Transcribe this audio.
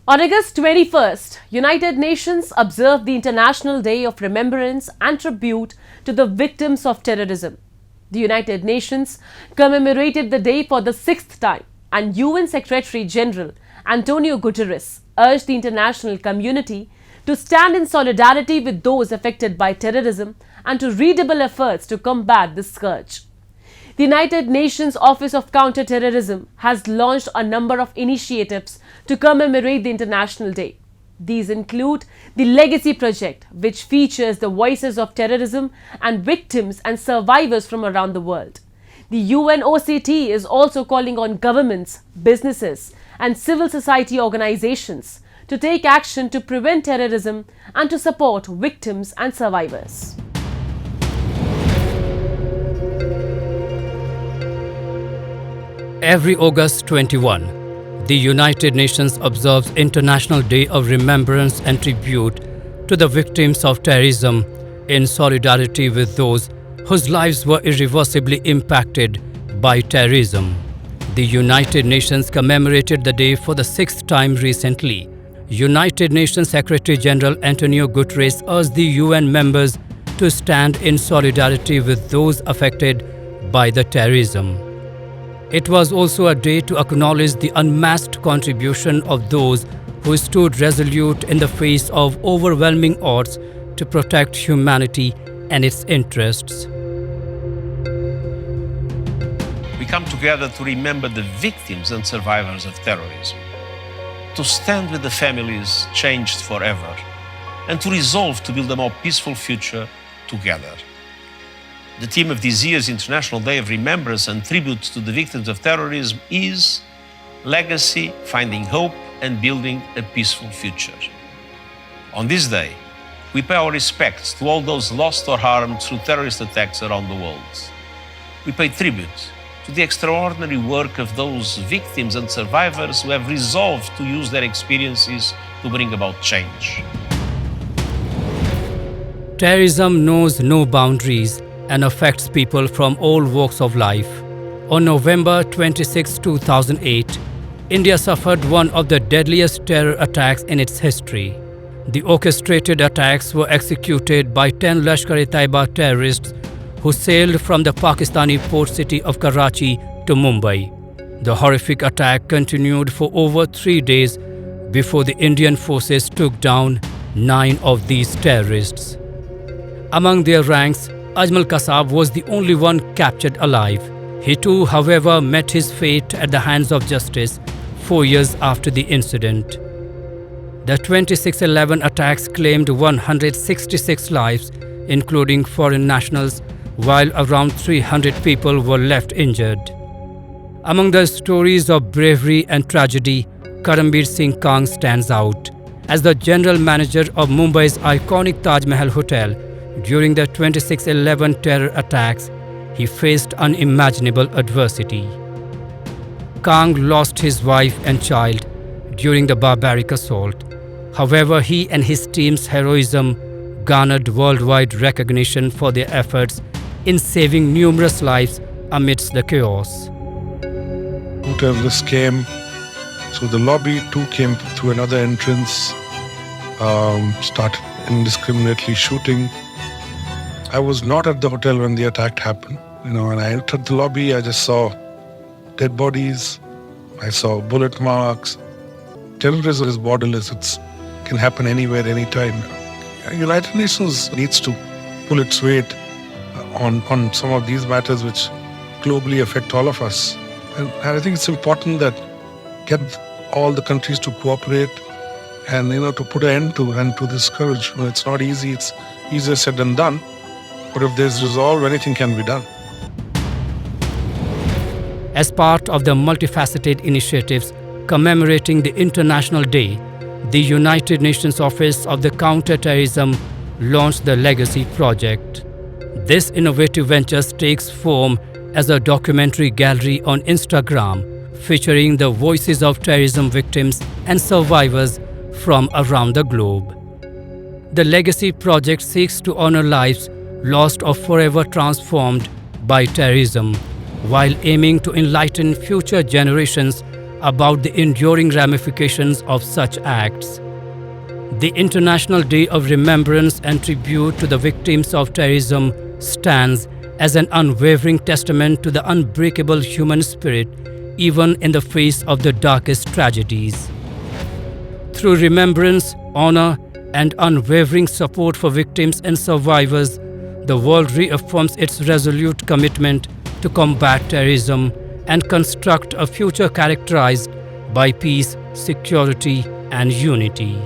On August 21st, United Nations observed the International Day of Remembrance and Tribute to the Victims of Terrorism. The United Nations commemorated the day for the sixth time, and UN Secretary-General Antonio Guterres urged the international community to stand in solidarity with those affected by terrorism and to redouble efforts to combat this scourge. The United Nations Office of Counter-Terrorism has launched a number of initiatives to commemorate the International Day. These include the Legacy Project, which features the voices of terrorism and victims and survivors from around the world. The UNOCT is also calling on governments, businesses, and civil society organizations to take action to prevent terrorism and to support victims and survivors. Every August 21, the United Nations observes International Day of Remembrance and Tribute to the Victims of Terrorism in solidarity with those whose lives were irreversibly impacted by terrorism. The United Nations commemorated the day for the sixth time recently. United Nations Secretary-General Antonio Guterres urged the UN members to stand in solidarity with those affected by the terrorism. It was also a day to acknowledge the unmatched contribution of those who stood resolute in the face of overwhelming odds to protect humanity and its interests. We come together to remember the victims and survivors of terrorism, to stand with the families changed forever, and to resolve to build a more peaceful future together. The theme of this year's International Day of Remembrance and Tribute to the Victims of Terrorism is Legacy, Finding Hope and Building a Peaceful Future. On this day, we pay our respects to all those lost or harmed through terrorist attacks around the world. We pay tribute to the extraordinary work of those victims and survivors who have resolved to use their experiences to bring about change. Terrorism knows no boundaries and affects people from all walks of life. On November 26, 2008, India suffered one of the deadliest terror attacks in its history. The orchestrated attacks were executed by 10 Lashkar-e-Taiba terrorists who sailed from the Pakistani port city of Karachi to Mumbai. The horrific attack continued for over 3 days before the Indian forces took down 9 of these terrorists. Among their ranks, Ajmal Kasab was the only one captured alive. He too, however, met his fate at the hands of justice 4 years after the incident. The 26/11 attacks claimed 166 lives, including foreign nationals, while around 300 people were left injured. Among the stories of bravery and tragedy, Karambir Singh Kang stands out. As the general manager of Mumbai's iconic Taj Mahal Hotel, during the 26/11 terror attacks, he faced unimaginable adversity. Kang lost his wife and child during the barbaric assault. However, he and his team's heroism garnered worldwide recognition for their efforts in saving numerous lives amidst the chaos. Two terrorists came through the lobby, two came through another entrance, started indiscriminately shooting. I was not at the hotel when the attack happened. When I entered the lobby, I just saw dead bodies. I saw bullet marks. Terrorism is borderless. It can happen anywhere, anytime. United Nations needs to pull its weight on some of these matters which globally affect all of us. And I think it's important that get all the countries to cooperate and to put an end to this scourge. It's not easy. It's easier said than done. But if there's resolve, anything can be done. As part of the multifaceted initiatives commemorating the International Day, the United Nations Office of the Counter-Terrorism launched the Legacy Project. This innovative venture takes form as a documentary gallery on Instagram featuring the voices of terrorism victims and survivors from around the globe. The Legacy Project seeks to honor lives lost or forever transformed by terrorism, while aiming to enlighten future generations about the enduring ramifications of such acts. The International Day of Remembrance and Tribute to the Victims of Terrorism stands as an unwavering testament to the unbreakable human spirit, even in the face of the darkest tragedies. Through remembrance, honor, and unwavering support for victims and survivors, the world reaffirms its resolute commitment to combat terrorism and construct a future characterized by peace, security, and unity.